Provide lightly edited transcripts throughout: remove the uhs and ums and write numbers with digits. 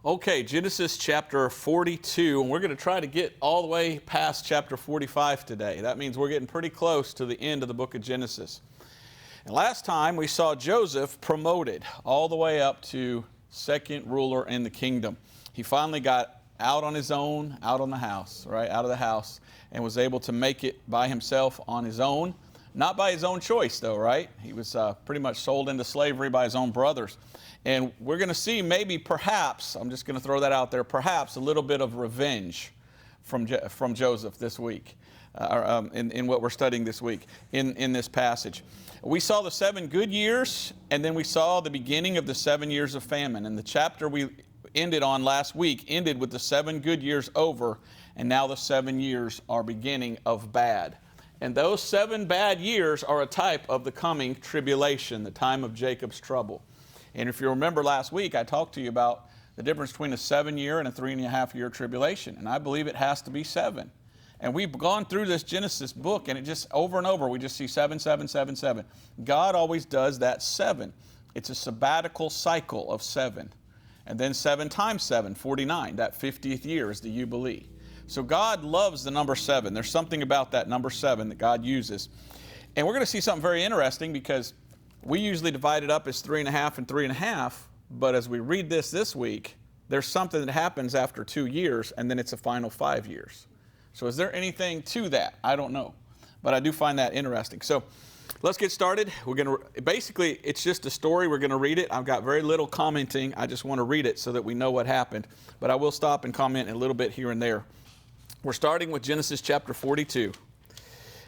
Okay, Genesis chapter 42, and we're going to try to get all the way past chapter 45 today. That means we're getting pretty close to the end of the book of Genesis. And last time we saw Joseph promoted all the way up to second ruler in the kingdom. He finally got out on his own, out of the house, and was able to make it by himself on his own. Not by his own choice though, right? He was pretty much sold into slavery by his own brothers. And we're going to see maybe perhaps, I'm just going to throw that out there, perhaps a little bit of revenge from Joseph this week, in what we're studying this week in this passage. We saw the 7 good years, and then we saw the beginning of the 7 years of famine. And the chapter we ended on last week ended with the 7 good years over, and now the 7 years are beginning of bad. And those 7 bad years are a type of the coming tribulation, the time of Jacob's trouble. And if you remember last week, I talked to you about the difference between a 7-year and a 3.5-year tribulation. And I believe it has to be 7. And we've gone through this Genesis book, and it just over and over, we just see 7, 7, 7, 7. God always does that 7. It's a sabbatical cycle of 7. And then 7 times 7, 49. That 50th year is the Jubilee. So God loves the number 7. There's something about that number 7 that God uses. And we're going to see something very interesting because we usually divide it up as 3.5 and 3.5, but as we read this week, there's something that happens after 2 years, and then it's a final 5 years. So is there anything to that? I don't know, but I do find that interesting. So let's get started. We're going to, basically, it's just a story. We're going to read it. I've got very little commenting. I just want to read it so that we know what happened, but I will stop and comment a little bit here and there. We're starting with Genesis chapter 42,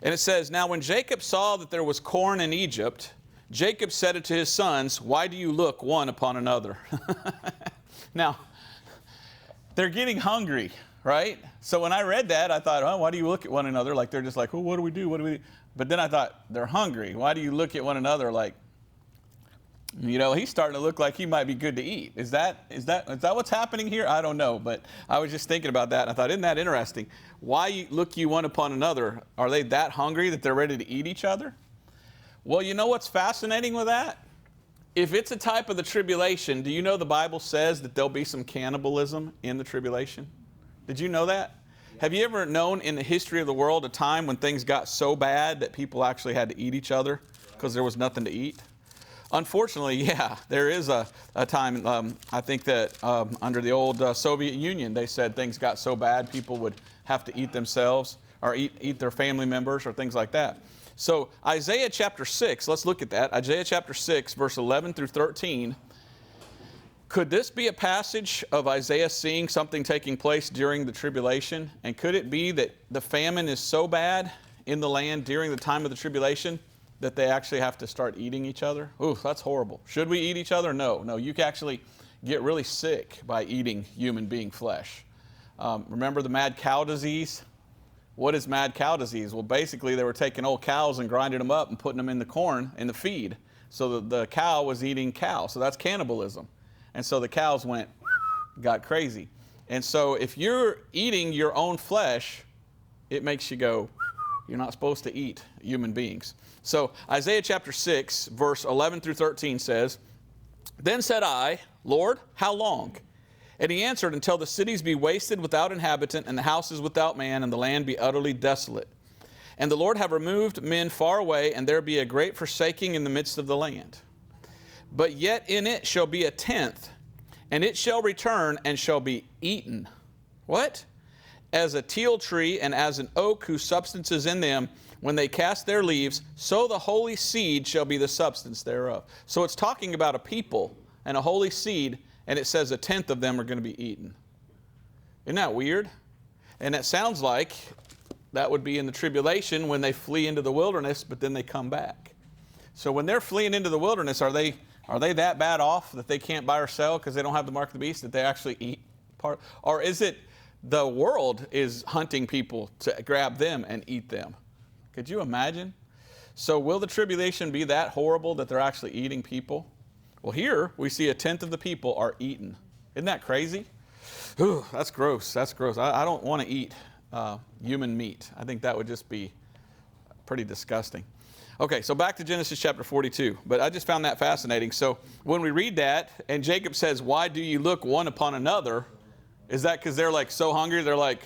and it says, "Now when Jacob saw that there was corn in Egypt, Jacob said it to his sons, 'Why do you look one upon another?'" Now, they're getting hungry, right? So when I read that, I thought, oh, why do you look at one another? Like they're just like, oh, what do we do? What do we do? But then I thought, they're hungry. Why do you look at one another like, you know, he's starting to look like he might be good to eat. Is that what's happening here? I don't know. But I was just thinking about that. And I thought, isn't that interesting? Why look you one upon another? Are they that hungry that they're ready to eat each other? Well, you know what's fascinating with that? If it's a type of the tribulation, do you know the Bible says that there'll be some cannibalism in the tribulation? Did you know that? Yeah. Have you ever known in the history of the world a time when things got so bad that people actually had to eat each other because there was nothing to eat? Unfortunately, yeah, there is a time, I think that under the old Soviet Union, they said things got so bad people would have to eat themselves or eat their family members or things like that. So Isaiah chapter 6, let's look at that. Isaiah chapter 6, verse 11 through 13. Could this be a passage of Isaiah seeing something taking place during the tribulation? And could it be that the famine is so bad in the land during the time of the tribulation that they actually have to start eating each other? Ooh, that's horrible. Should we eat each other? No, you can actually get really sick by eating human being flesh. Remember the mad cow disease? What is mad cow disease? Well, basically, they were taking old cows and grinding them up and putting them in the corn, in the feed. So the cow was eating cow. So that's cannibalism. And so the cows got crazy. And so if you're eating your own flesh, it makes you go, you're not supposed to eat human beings. So Isaiah chapter 6, verse 11 through 13 says, "Then said I, Lord, how long? And he answered, until the cities be wasted without inhabitant, and the houses without man, and the land be utterly desolate. And the Lord have removed men far away, and there be a great forsaking in the midst of the land. But yet in it shall be a tenth, and it shall return and shall be eaten." What? "As a teil tree and as an oak whose substance is in them, when they cast their leaves, so the holy seed shall be the substance thereof." So it's talking about a people and a holy seed, and it says a tenth of them are going to be eaten. Isn't that weird? And it sounds like that would be in the tribulation when they flee into the wilderness, but then they come back. So when they're fleeing into the wilderness, are they that bad off that they can't buy or sell because they don't have the mark of the beast, that they actually eat part? Or is it the world is hunting people to grab them and eat them? Could you imagine? So will the tribulation be that horrible that they're actually eating people? Well, here we see a tenth of the people are eaten. Isn't that crazy? Ooh, that's gross. That's gross. I don't want to eat human meat. I think that would just be pretty disgusting. Okay, so back to Genesis chapter 42. But I just found that fascinating. So when we read that, and Jacob says, why do you look one upon another? Is that because they're like so hungry? They're like,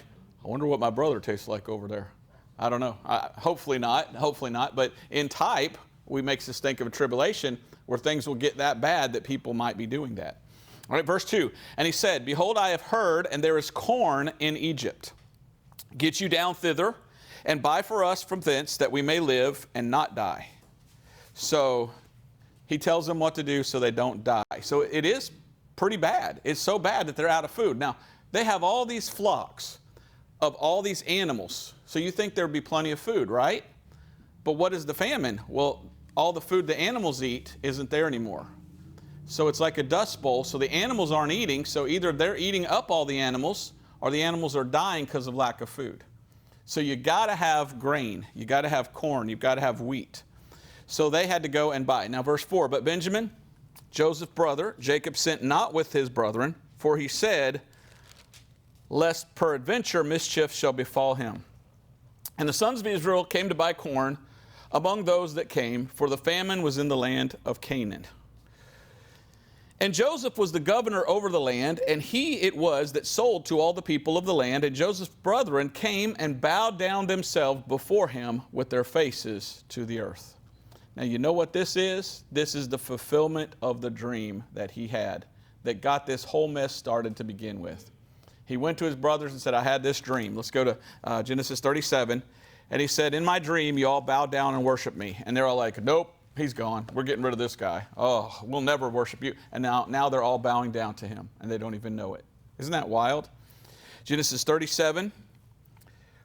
I wonder what my brother tastes like over there. I don't know. Hopefully not. Hopefully not. But in type, we make us think of a tribulation where things will get that bad that people might be doing that. All right, verse 2. And he said, behold, I have heard, and there is corn in Egypt. Get you down thither, and buy for us from thence, that we may live and not die. So he tells them what to do so they don't die. So it is pretty bad. It's so bad that they're out of food. Now, they have all these flocks of all these animals. So you think there'd be plenty of food, right? But what is the famine? Well, all the food the animals eat isn't there anymore. So it's like a dust bowl. So the animals aren't eating. So either they're eating up all the animals, or the animals are dying because of lack of food. So you got to have grain. You got to have corn. You've got to have wheat. So they had to go and buy. Now verse 4, but Benjamin, Joseph's brother, Jacob sent not with his brethren, for he said, lest peradventure mischief shall befall him. And the sons of Israel came to buy corn among those that came, for the famine was in the land of Canaan. And Joseph was the governor over the land, and he it was that sold to all the people of the land. And Joseph's brethren came and bowed down themselves before him with their faces to the earth. Now you know what this is? This is the fulfillment of the dream that he had that got this whole mess started to begin with. He went to his brothers and said, I had this dream. Let's go to Genesis 37. And he said, in my dream, you all bow down and worship me. And they're all like, nope. He's gone. We're getting rid of this guy. Oh, we'll never worship you. And now they're all bowing down to him, and they don't even know it. Isn't that wild? Genesis 37,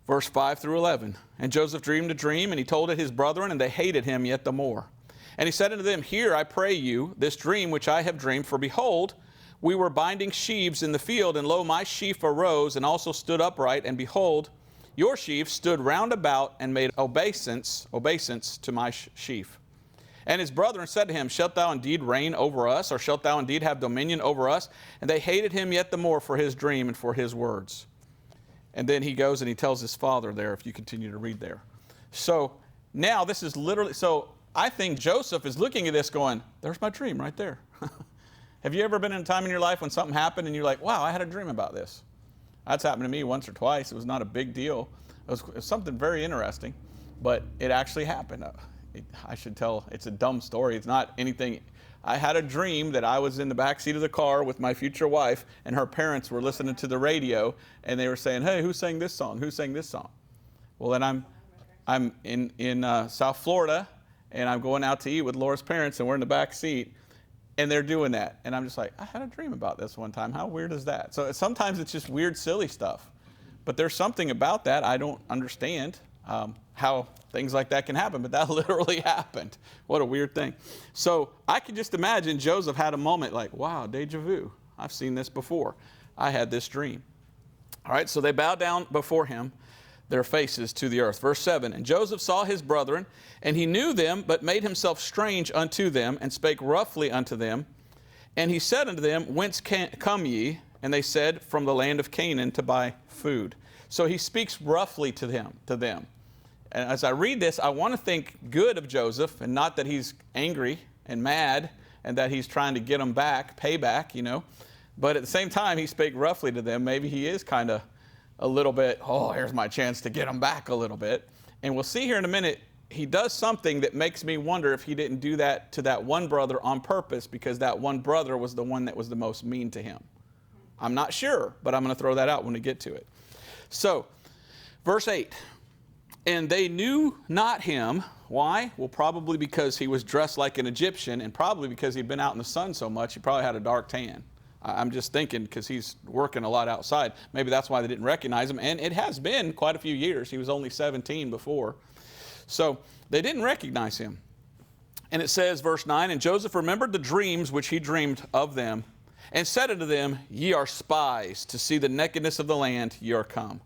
verse 5 through 11. And Joseph dreamed a dream, and he told it his brethren, and they hated him yet the more. And he said unto them, hear, I pray you, this dream which I have dreamed. For behold, we were binding sheaves in the field, and lo, my sheaf arose, and also stood upright. And behold, your sheaf stood round about, and made obeisance to my sheaf. And his brethren said to him, shalt thou indeed reign over us, or shalt thou indeed have dominion over us? And they hated him yet the more for his dream and for his words. And then he goes and he tells his father there, if you continue to read there. So now this is literally, so I think Joseph is looking at this going, there's my dream right there. Have you ever been in a time in your life when something happened and you're like, wow, I had a dream about this? That's happened to me once or twice. It was not a big deal. It was something very interesting, but it actually happened. I should tell, it's a dumb story. It's not anything. I had a dream that I was in the back seat of the car with my future wife, and her parents were listening to the radio, and they were saying, hey, who sang this song? Who sang this song? Well, then I'm in South Florida, and I'm going out to eat with Laura's parents, and we're in the back seat, and they're doing that. And I'm just like, I had a dream about this one time. How weird is that? So sometimes it's just weird, silly stuff. But there's something about that I don't understand. How things like that can happen, but that literally happened. What a weird thing. So I can just imagine Joseph had a moment like, wow, deja vu. I've seen this before. I had this dream. All right, so they bowed down before him, their faces to the earth. Verse 7, and Joseph saw his brethren, and he knew them, but made himself strange unto them, and spake roughly unto them. And he said unto them, whence come ye? And they said, from the land of Canaan to buy food. So he speaks roughly to them. And as I read this, I want to think good of Joseph, and not that he's angry and mad and that he's trying to get them back, payback, you know. But at the same time, he spake roughly to them. Maybe he is kind of a little bit, oh, here's my chance to get them back a little bit. And we'll see here in a minute, he does something that makes me wonder if he didn't do that to that one brother on purpose, because that one brother was the one that was the most mean to him. I'm not sure, but I'm going to throw that out when we get to it. So, verse 8. And they knew not him. Why? Well, probably because he was dressed like an Egyptian, and probably because he'd been out in the sun so much, he probably had a dark tan. I'm just thinking because he's working a lot outside. Maybe that's why they didn't recognize him. And it has been quite a few years. He was only 17 before. So they didn't recognize him. And it says, verse 9, and Joseph remembered the dreams which he dreamed of them, and said unto them, ye are spies, to see the nakedness of the land, ye are come.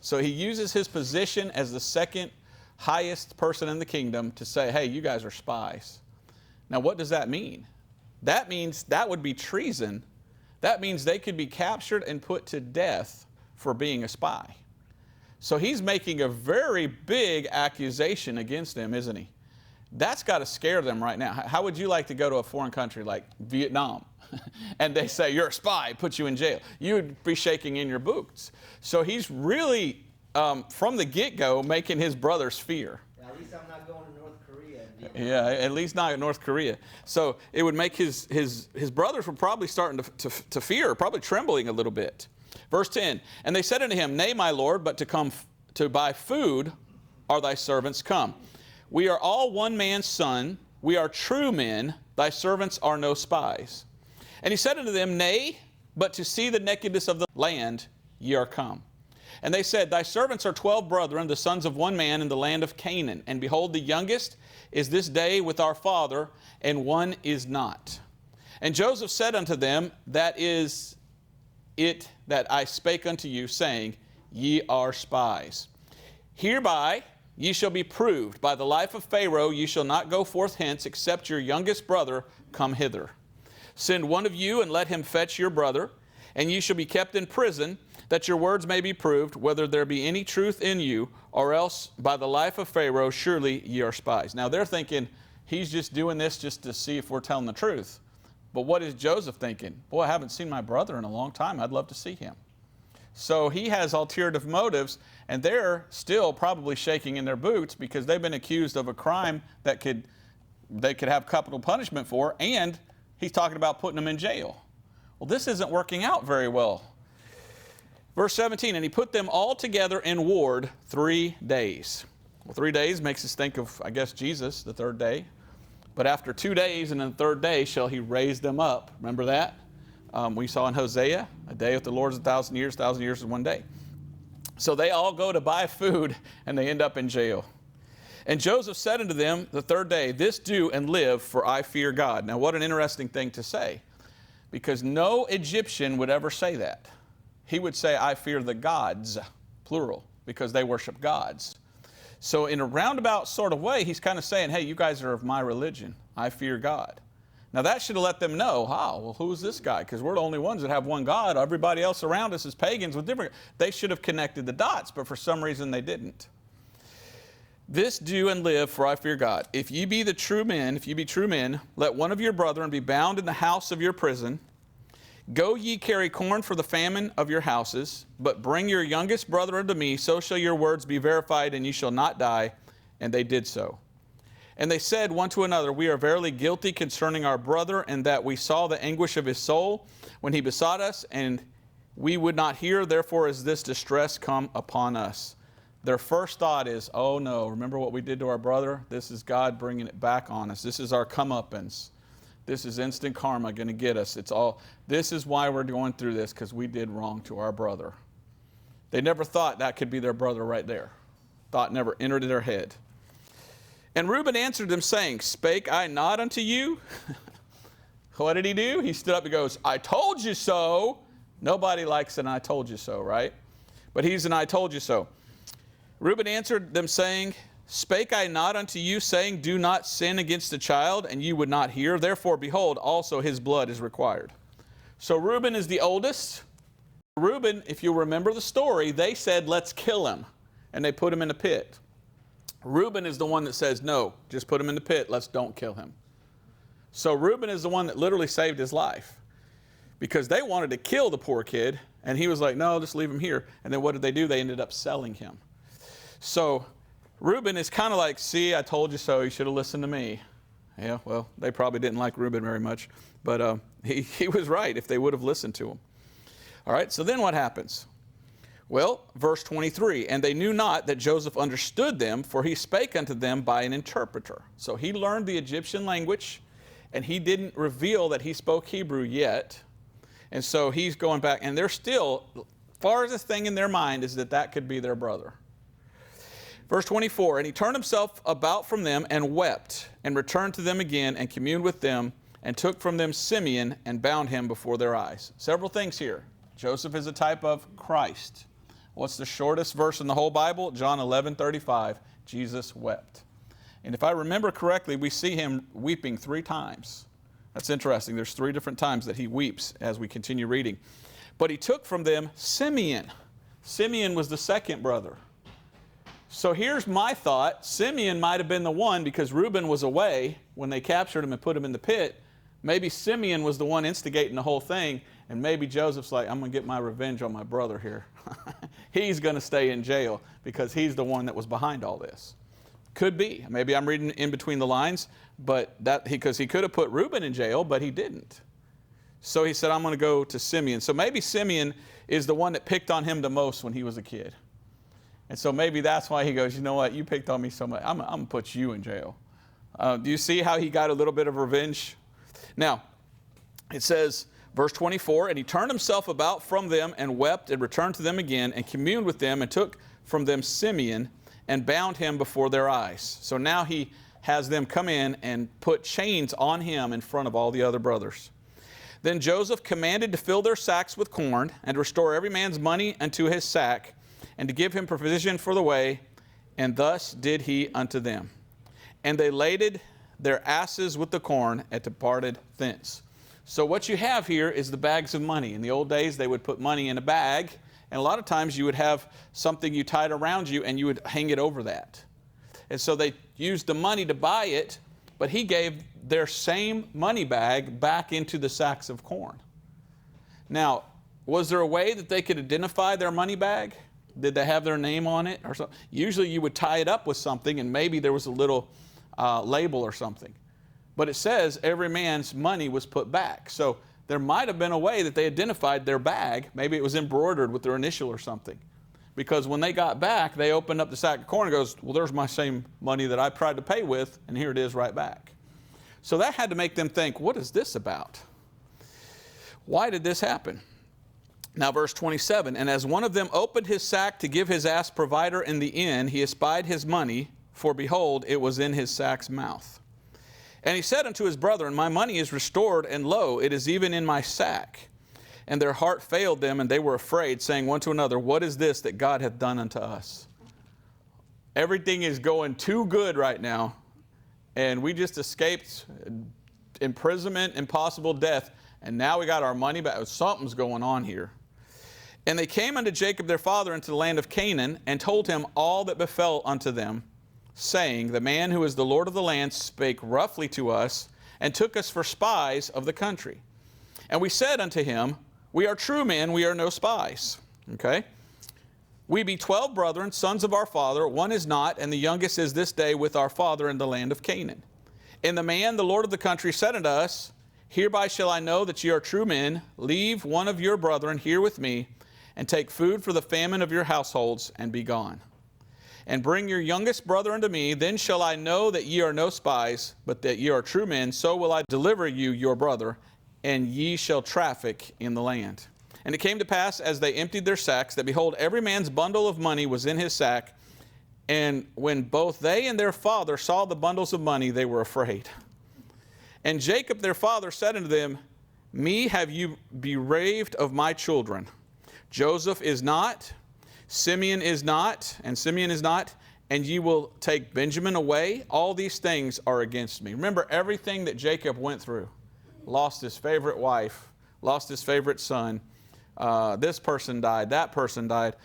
So he uses his position as the second highest person in the kingdom to say, hey, you guys are spies. Now, what does that mean? That means that would be treason. That means they could be captured and put to death for being a spy. So he's making a very big accusation against them, isn't he? That's got to scare them right now. How would you like to go to a foreign country like Vietnam? And they say, you're a spy, put you in jail. You would be shaking in your boots. So he's really, from the get-go, making his brothers fear. At least I'm not going to North Korea. Yeah, at least not North Korea. So it would make his brothers were probably starting to fear, probably trembling a little bit. Verse 10, and they said unto him, Nay, my Lord, but to come to buy food are thy servants come. We are all one man's son. We are true men. Thy servants are no spies. And he said unto them, Nay, but to see the nakedness of the land ye are come. And they said, Thy servants are 12 brethren, the sons of one man in the land of Canaan. And behold, the youngest is this day with our father, and one is not. And Joseph said unto them, That is it that I spake unto you, saying, Ye are spies. Hereby ye shall be proved. By the life of Pharaoh ye shall not go forth hence, except your youngest brother come hither. Send one of you, and let him fetch your brother, and ye shall be kept in prison, that your words may be proved, whether there be any truth in you, or else by the life of Pharaoh surely ye are spies. Now they're thinking, he's just doing this just to see if we're telling the truth. But what is Joseph thinking? Boy, I haven't seen my brother in a long time. I'd love to see him. So he has ulterior motives, and they're still probably shaking in their boots because they've been accused of a crime that they could have capital punishment for, and he's talking about putting them in jail. Well, this isn't working out very well. Verse 17, and he put them all together in ward 3 days. Well, 3 days makes us think of, I guess, Jesus, the third day. But after 2 days and then the third day shall he raise them up. Remember that? We saw in Hosea, a day with the Lord is 1,000 years, 1,000 years is 1 day. So they all go to buy food and they end up in jail. And Joseph said unto them the third day, This do and live, for I fear God. Now what an interesting thing to say, because no Egyptian would ever say that. He would say, I fear the gods, plural, because they worship gods. So in a roundabout sort of way, he's kind of saying, hey, you guys are of my religion. I fear God. Now that should have let them know, well, who's this guy? Because we're the only ones that have one God. Everybody else around us is pagans with different. They should have connected the dots, but for some reason they didn't. This do and live, for I fear God. If ye be the true men, if ye be true men, let one of your brethren be bound in the house of your prison. Go ye carry corn for the famine of your houses, but bring your youngest brother unto me, so shall your words be verified, and ye shall not die. And they did so. And they said one to another, We are verily guilty concerning our brother, and that we saw the anguish of his soul when he besought us, and we would not hear, therefore is this distress come upon us. Their first thought is, oh no, remember what we did to our brother? This is God bringing it back on us. This is our comeuppance. This is instant karma going to get us. This is why we're going through this, because we did wrong to our brother. They never thought that could be their brother right there. Thought never entered their head. And Reuben answered them, saying, Spake I not unto you? What did he do? He stood up and goes, I told you so. Nobody likes an I told you so, right? But he's an I told you so. Reuben answered them, saying, Spake I not unto you, saying, Do not sin against the child, and you would not hear? Therefore, behold, also his blood is required. So Reuben is the oldest. Reuben, if you remember the story, they said, let's kill him. And they put him in a pit. Reuben is the one that says, no, just put him in the pit. Don't kill him. So Reuben is the one that literally saved his life. Because they wanted to kill the poor kid, and he was like, no, just leave him here. And then what did they do? They ended up selling him. So Reuben is kind of like, see, I told you so. You should have listened to me. Yeah, well, they probably didn't like Reuben very much. But he was right if they would have listened to him. All right, so then what happens? Well, verse 23, and they knew not that Joseph understood them, for he spake unto them by an interpreter. So he learned the Egyptian language, and he didn't reveal that he spoke Hebrew yet. And so he's going back, and they're still, farthest thing in their mind is that could be their brother. Verse 24, and he turned himself about from them and wept, and returned to them again and communed with them, and took from them Simeon and bound him before their eyes. Several things here. Joseph is a type of Christ. What's the shortest verse in the whole Bible? John 11:35. Jesus wept. And if I remember correctly, we see him weeping 3 times. That's interesting. There's 3 different times that he weeps as we continue reading. But he took from them Simeon. Simeon was the second brother. So here's my thought. Simeon might have been the one, because Reuben was away when they captured him and put him in the pit. Maybe Simeon was the one instigating the whole thing, and maybe Joseph's like, I'm going to get my revenge on my brother here. He's going to stay in jail because he's the one that was behind all this. Could be. Maybe I'm reading in between the lines, but because he could have put Reuben in jail, but he didn't. So he said, I'm going to go to Simeon. So maybe Simeon is the one that picked on him the most when he was a kid. And so maybe that's why he goes, you know what, you picked on me so much, I'm going to put you in jail. Do you see how he got a little bit of revenge? Now, it says, verse 24, and he turned himself about from them and wept and returned to them again and communed with them and took from them Simeon and bound him before their eyes. So now he has them come in and put chains on him in front of all the other brothers. Then Joseph commanded to fill their sacks with corn and to restore every man's money unto his sack, and to give him provision for the way, and thus did he unto them. And they laded their asses with the corn and departed thence. So what you have here is the bags of money. In the old days, they would put money in a bag, and a lot of times you would have something you tied around you, and you would hang it over that. And so they used the money to buy it, but he gave their same money bag back into the sacks of corn. Now, was there a way that they could identify their money bag? Did they have their name on it or something? Usually you would tie it up with something, and maybe there was a little label or something. But it says every man's money was put back. So there might have been a way that they identified their bag. Maybe it was embroidered with their initial or something. Because when they got back, they opened up the sack of corn and goes, well, there's my same money that I tried to pay with, and here it is right back. So that had to make them think, what is this about? Why did this happen? Now, verse 27, and as one of them opened his sack to give his ass provider in the inn, he espied his money, for behold, it was in his sack's mouth. And he said unto his brethren, my money is restored, and lo, it is even in my sack. And their heart failed them, and they were afraid, saying one to another, what is this that God hath done unto us? Everything is going too good right now, and we just escaped imprisonment and possible death, and now we got our money back. Something's going on here. And they came unto Jacob their father into the land of Canaan, and told him all that befell unto them, saying, the man who is the Lord of the land spake roughly to us, and took us for spies of the country. And we said unto him, we are true men, we are no spies. Okay? We be 12 brethren, sons of our father, one is not, and the youngest is this day with our father in the land of Canaan. And the man, the Lord of the country, said unto us, hereby shall I know that ye are true men. Leave one of your brethren here with me, and take food for the famine of your households, and be gone. And bring your youngest brother unto me, then shall I know that ye are no spies, but that ye are true men. So will I deliver you your brother, and ye shall traffic in the land. And it came to pass, as they emptied their sacks, that behold, every man's bundle of money was in his sack. And when both they and their father saw the bundles of money, they were afraid. And Jacob their father said unto them, me have you bereaved of my children. Joseph is not, Simeon is not, and ye will take Benjamin away. All these things are against me. Remember everything that Jacob went through. Lost his favorite wife, lost his favorite son. This person died, that person died.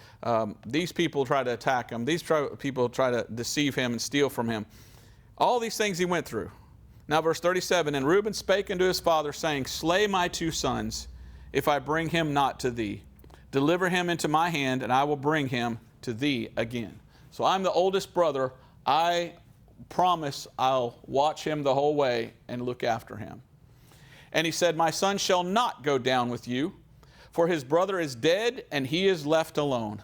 These people try to attack him. These people try to deceive him and steal from him. All these things he went through. Now verse 37, and Reuben spake unto his father, saying, slay my two sons, if I bring him not to thee. Deliver him into my hand, and I will bring him to thee again. So I'm the oldest brother. I promise I'll watch him the whole way and look after him. And he said, my son shall not go down with you, for his brother is dead, and he is left alone.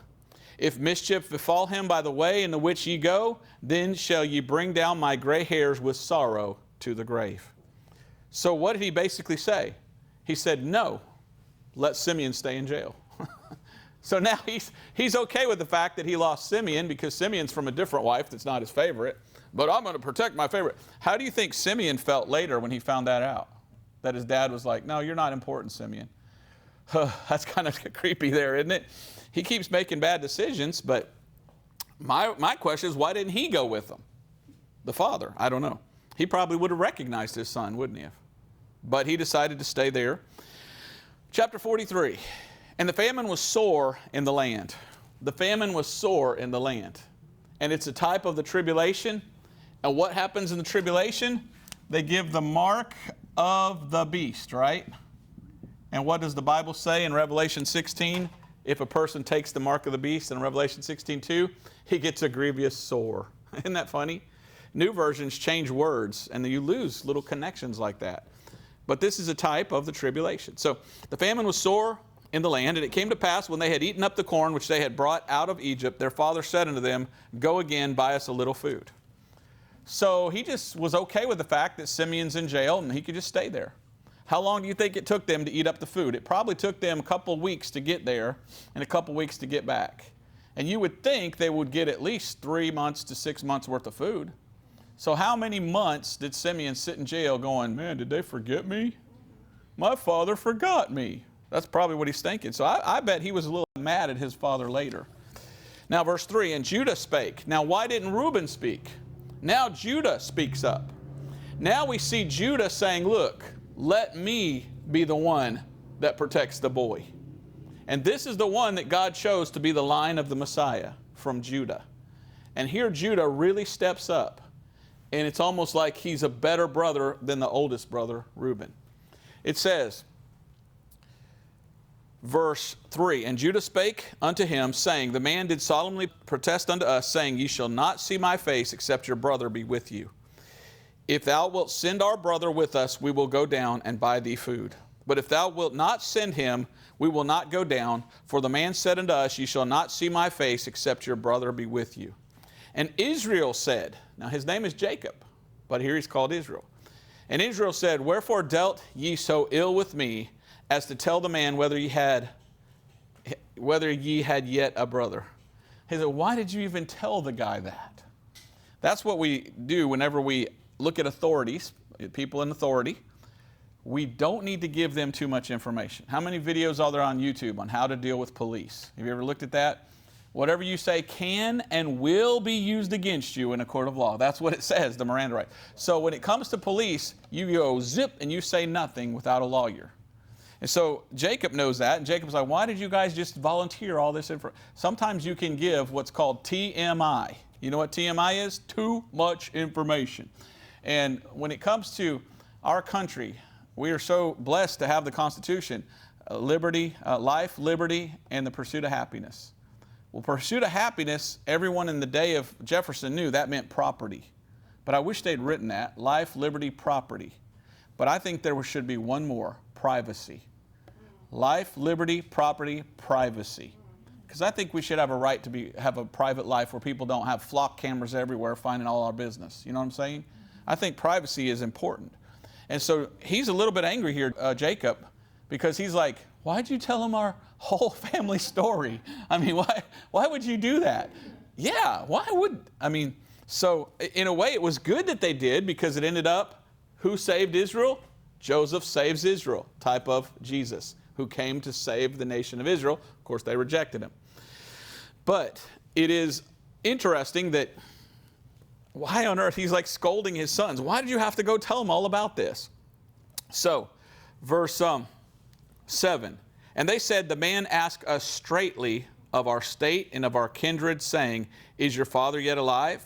If mischief befall him by the way in the which ye go, then shall ye bring down my gray hairs with sorrow to the grave. So what did he basically say? He said, no, let Simeon stay in jail. So now he's okay with the fact that he lost Simeon, because Simeon's from a different wife that's not his favorite. But I'm going to protect my favorite. How do you think Simeon felt later when he found that out? That his dad was like, no, you're not important, Simeon. That's kind of creepy there, isn't it? He keeps making bad decisions, but my question is, why didn't he go with them? The father, I don't know. He probably would have recognized his son, wouldn't he have? But he decided to stay there. Chapter 43. And the famine was sore in the land. The famine was sore in the land. and it's a type of the tribulation. And what happens in the tribulation? They give the mark of the beast, right? And what does the Bible say in Revelation 16? If a person takes the mark of the beast in Revelation 16:2, he gets a grievous sore. Isn't that funny? New versions change words, and you lose little connections like that. But this is a type of the tribulation. So the famine was sore in the land, and it came to pass when they had eaten up the corn which they had brought out of Egypt, their father said unto them, Go again, buy us a little food. So he just was okay with the fact that Simeon's in jail and he could just stay there. How long do you think it took them to eat up the food? It probably took them a couple weeks to get there and a couple weeks to get back. And you would think they would get at least 3 months to 6 months worth of food. So how many months did Simeon sit in jail going, man, did they forget me? My father forgot me. That's probably what he's thinking. So I bet he was a little mad at his father later. Now verse 3, and Judah spake. Now why didn't Reuben speak? Now Judah speaks up. Now we see Judah saying, look, let me be the one that protects the boy. And this is the one that God chose to be the line of the Messiah from Judah. And here Judah really steps up. And it's almost like he's a better brother than the oldest brother, Reuben. It says, verse 3, and Judah spake unto him, saying, the man did solemnly protest unto us, saying, Ye shall not see my face, except your brother be with you. If thou wilt send our brother with us, we will go down and buy thee food. But if thou wilt not send him, we will not go down. For the man said unto us, Ye shall not see my face, except your brother be with you. And Israel said, now his name is Jacob, but here he's called Israel. And Israel said, Wherefore dealt ye so ill with me, as to tell the man whether ye had yet a brother? He said, why did you even tell the guy that? That's what we do whenever we look at authorities, people in authority. We don't need to give them too much information. How many videos are there on YouTube on how to deal with police? Have you ever looked at that? Whatever you say can and will be used against you in a court of law. That's what it says, the Miranda right. So when it comes to police, you go zip and you say nothing without a lawyer. And so Jacob knows that, and Jacob's like, why did you guys just volunteer all this information? Sometimes you can give what's called TMI. You know what TMI is? Too much information. And when it comes to our country, we are so blessed to have the Constitution, liberty, life, liberty, and the pursuit of happiness. Well, pursuit of happiness, everyone in the day of Jefferson knew that meant property. But I wish they'd written that, life, liberty, property. But I think there should be one more, privacy. Life, liberty, property, privacy. Because I think we should have a right to have a private life where people don't have flock cameras everywhere finding all our business. You know what I'm saying? I think privacy is important. And so he's a little bit angry here, Jacob, because he's like, why'd you tell him our whole family story? I mean, why would you do that? Yeah, why would, so in a way it was good that they did, because it ended up, who saved Israel? Joseph saves Israel, type of Jesus, who came to save the nation of Israel. Of course, they rejected him. But it is interesting that why on earth he's like scolding his sons. Why did you have to go tell them all about this? So, verse 7. And they said, the man asked us straightly of our state and of our kindred, saying, Is your father yet alive?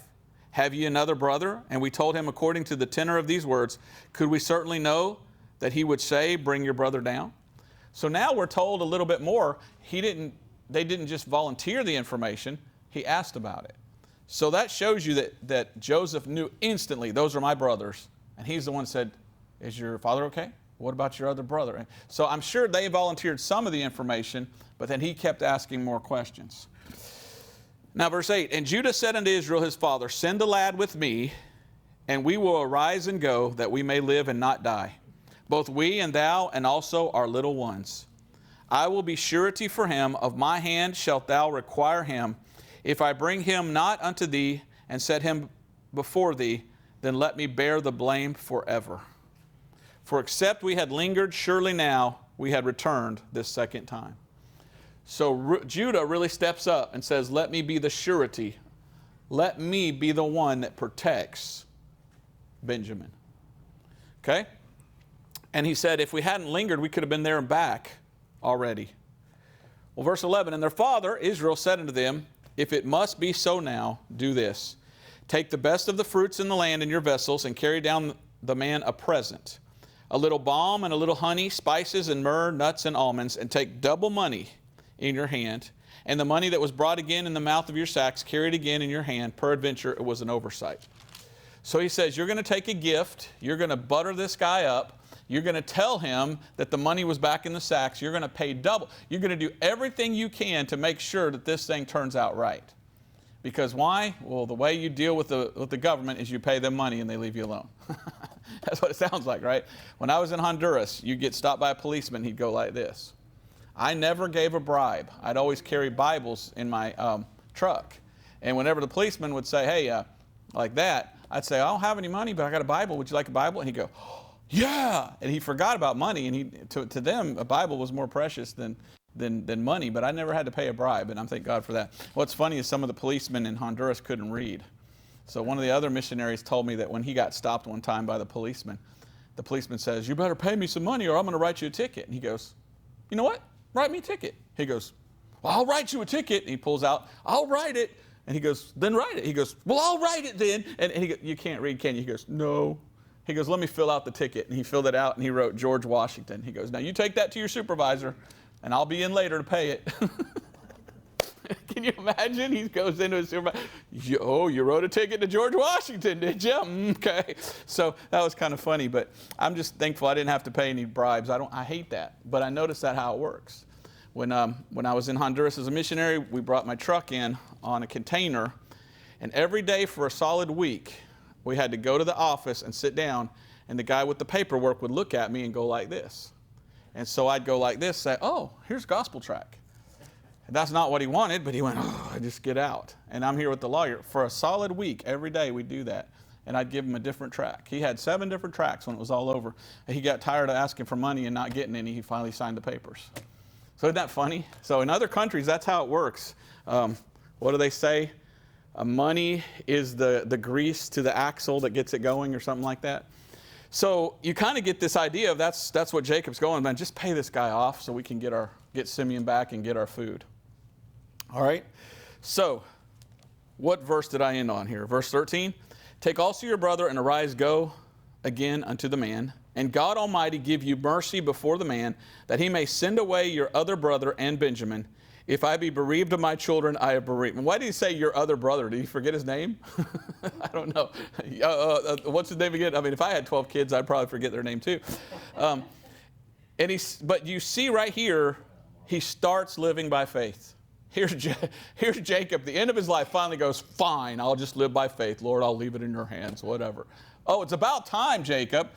Have ye another brother? And we told him according to the tenor of these words, could we certainly know that he would say, Bring your brother down? So now we're told a little bit more. They didn't just volunteer the information, he asked about it. So that shows you that Joseph knew instantly, those are my brothers. And he's the one that said, is your father okay? What about your other brother? So I'm sure they volunteered some of the information, but then he kept asking more questions. Now verse 8, and Judah said unto Israel his father, Send a lad with me, and we will arise and go, that we may live and not die, both we and thou, and also our little ones. I will be surety for him, of my hand shalt thou require him. If I bring him not unto thee, and set him before thee, then let me bear the blame forever. For except we had lingered, surely now we had returned this second time. So Judah really steps up and says, let me be the surety. Let me be the one that protects Benjamin. Okay? And he said, if we hadn't lingered, we could have been there and back already. Well, verse 11, and their father, Israel, said unto them, If it must be so now, do this. Take the best of the fruits in the land in your vessels and carry down the man a present. A little balm and a little honey, spices and myrrh, nuts and almonds, and take double money in your hand. And the money that was brought again in the mouth of your sacks, carried again in your hand. Peradventure, it was an oversight. So he says, you're going to take a gift. You're going to butter this guy up. You're going to tell him that the money was back in the sacks. You're going to pay double. You're going to do everything you can to make sure that this thing turns out right. Because why? Well, the way you deal with the government is you pay them money and they leave you alone. That's what it sounds like, right? When I was in Honduras, you get stopped by a policeman, he'd go like this. I never gave a bribe. I'd always carry Bibles in my truck. And whenever the policeman would say, hey, like that, I'd say, I don't have any money, but I got a Bible. Would you like a Bible? And he'd go, yeah. And he forgot about money. And to them, a Bible was more precious than money, but I never had to pay a bribe, and I'm thank God for that. What's funny is some of the policemen in Honduras couldn't read. So one of the other missionaries told me that when he got stopped one time by the policeman says, you better pay me some money or I'm going to write you a ticket. And he goes, you know what? Write me a ticket. He goes, well, I'll write you a ticket. And he pulls out, I'll write it. And he goes, then write it. He goes, well, I'll write it then. And he goes, you can't read, can you? He goes, no. He goes, let me fill out the ticket. And he filled it out and he wrote George Washington. He goes, now you take that to your supervisor and I'll be in later to pay it. Can you imagine? He goes into his supervisor. Oh, you wrote a ticket to George Washington, did you? Okay. So that was kind of funny, but I'm just thankful I didn't have to pay any bribes. I hate that, but I noticed that how it works. When I was in Honduras as a missionary, we brought my truck in on a container, and every day for a solid week, we had to go to the office and sit down, and the guy with the paperwork would look at me and go like this. And so I'd go like this, say, oh, here's gospel track. And that's not what he wanted, but he went, oh, just get out. And I'm here with the lawyer. For a solid week, every day we'd do that. And I'd give him a different track. He had 7 different tracks when it was all over. And he got tired of asking for money and not getting any. He finally signed the papers. So isn't that funny? So in other countries, that's how it works. What do they say? Money is the grease to the axle that gets it going or something like that. So you kind of get this idea of that's what Jacob's going, man, just pay this guy off so we can get Simeon back and get our food. All right? So what verse did I end on here? Verse 13. Take also your brother and arise, go again unto the man, and God Almighty give you mercy before the man, that he may send away your other brother and Benjamin. If I be bereaved of my children, I have bereaved. Why did he say your other brother? Did he forget his name? I don't know. What's his name again? I mean, if I had 12 kids, I'd probably forget their name too. But you see right here, he starts living by faith. Here's Jacob. The end of his life finally goes, fine, I'll just live by faith. Lord, I'll leave it in your hands, whatever. Oh, it's about time, Jacob.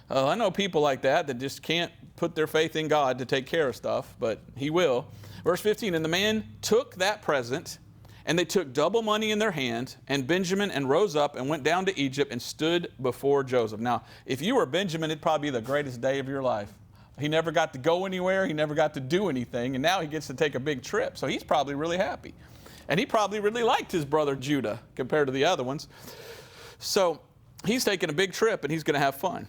I know people like that just can't put their faith in God to take care of stuff, but he will. Verse 15, and the man took that present, and they took double money in their hand, and Benjamin, and rose up and went down to Egypt and stood before Joseph. Now, if you were Benjamin, it'd probably be the greatest day of your life. He never got to go anywhere. He never got to do anything, and now he gets to take a big trip. So he's probably really happy. And he probably really liked his brother Judah compared to the other ones. So he's taking a big trip, and he's going to have fun.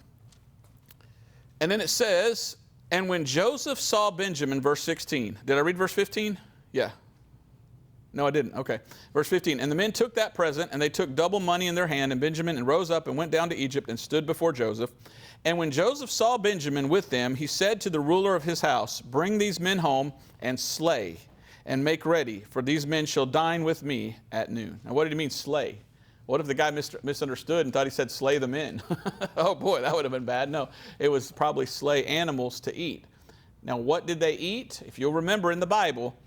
And then it says, and when Joseph saw Benjamin, verse 16. Did I read verse 15? Yeah. No, I didn't. Okay. Verse 15. And the men took that present, and they took double money in their hand, and Benjamin, and rose up and went down to Egypt and stood before Joseph. And when Joseph saw Benjamin with them, he said to the ruler of his house, bring these men home and slay and make ready, for these men shall dine with me at noon. Now, what did he mean slay? What if the guy misunderstood and thought he said slay the men? Oh boy, that would have been bad. No, it was probably slay animals to eat. Now, what did they eat? If you'll remember in the Bible,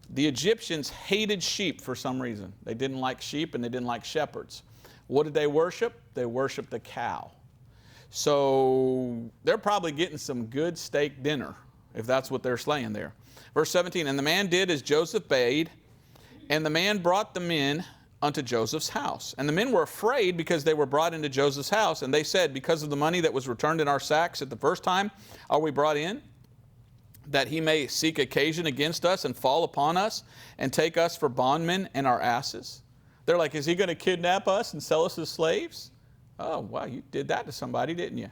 the Egyptians hated sheep for some reason. They didn't like sheep and they didn't like shepherds. What did they worship? They worshiped the cow. So they're probably getting some good steak dinner if that's what they're slaying there. Verse 17, and the man did as Joseph bade, and the man brought the men unto Joseph's house. And the men were afraid because they were brought into Joseph's house. And they said, because of the money that was returned in our sacks at the first time, are we brought in? That he may seek occasion against us and fall upon us and take us for bondmen and our asses. They're like, is he going to kidnap us and sell us as slaves? Oh, wow, you did that to somebody, didn't you?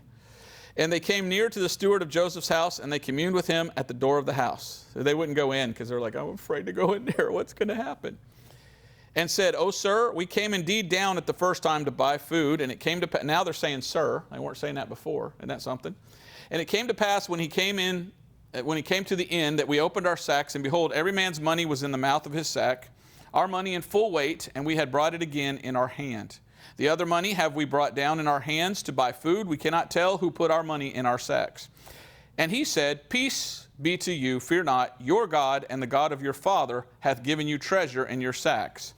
And they came near to the steward of Joseph's house, and they communed with him at the door of the house. So they wouldn't go in because they're like, I'm afraid to go in there. What's going to happen? and said, "O sir, we came indeed down at the first time to buy food, and it came to pass," now they're saying sir, they weren't saying that before, isn't that something? "And it came to pass when he came to the inn, that we opened our sacks, and behold, every man's money was in the mouth of his sack, our money in full weight, and we had brought it again in our hand. The other money have we brought down in our hands to buy food. We cannot tell who put our money in our sacks." And he said, "Peace be to you, fear not, your God and the God of your father hath given you treasure in your sacks.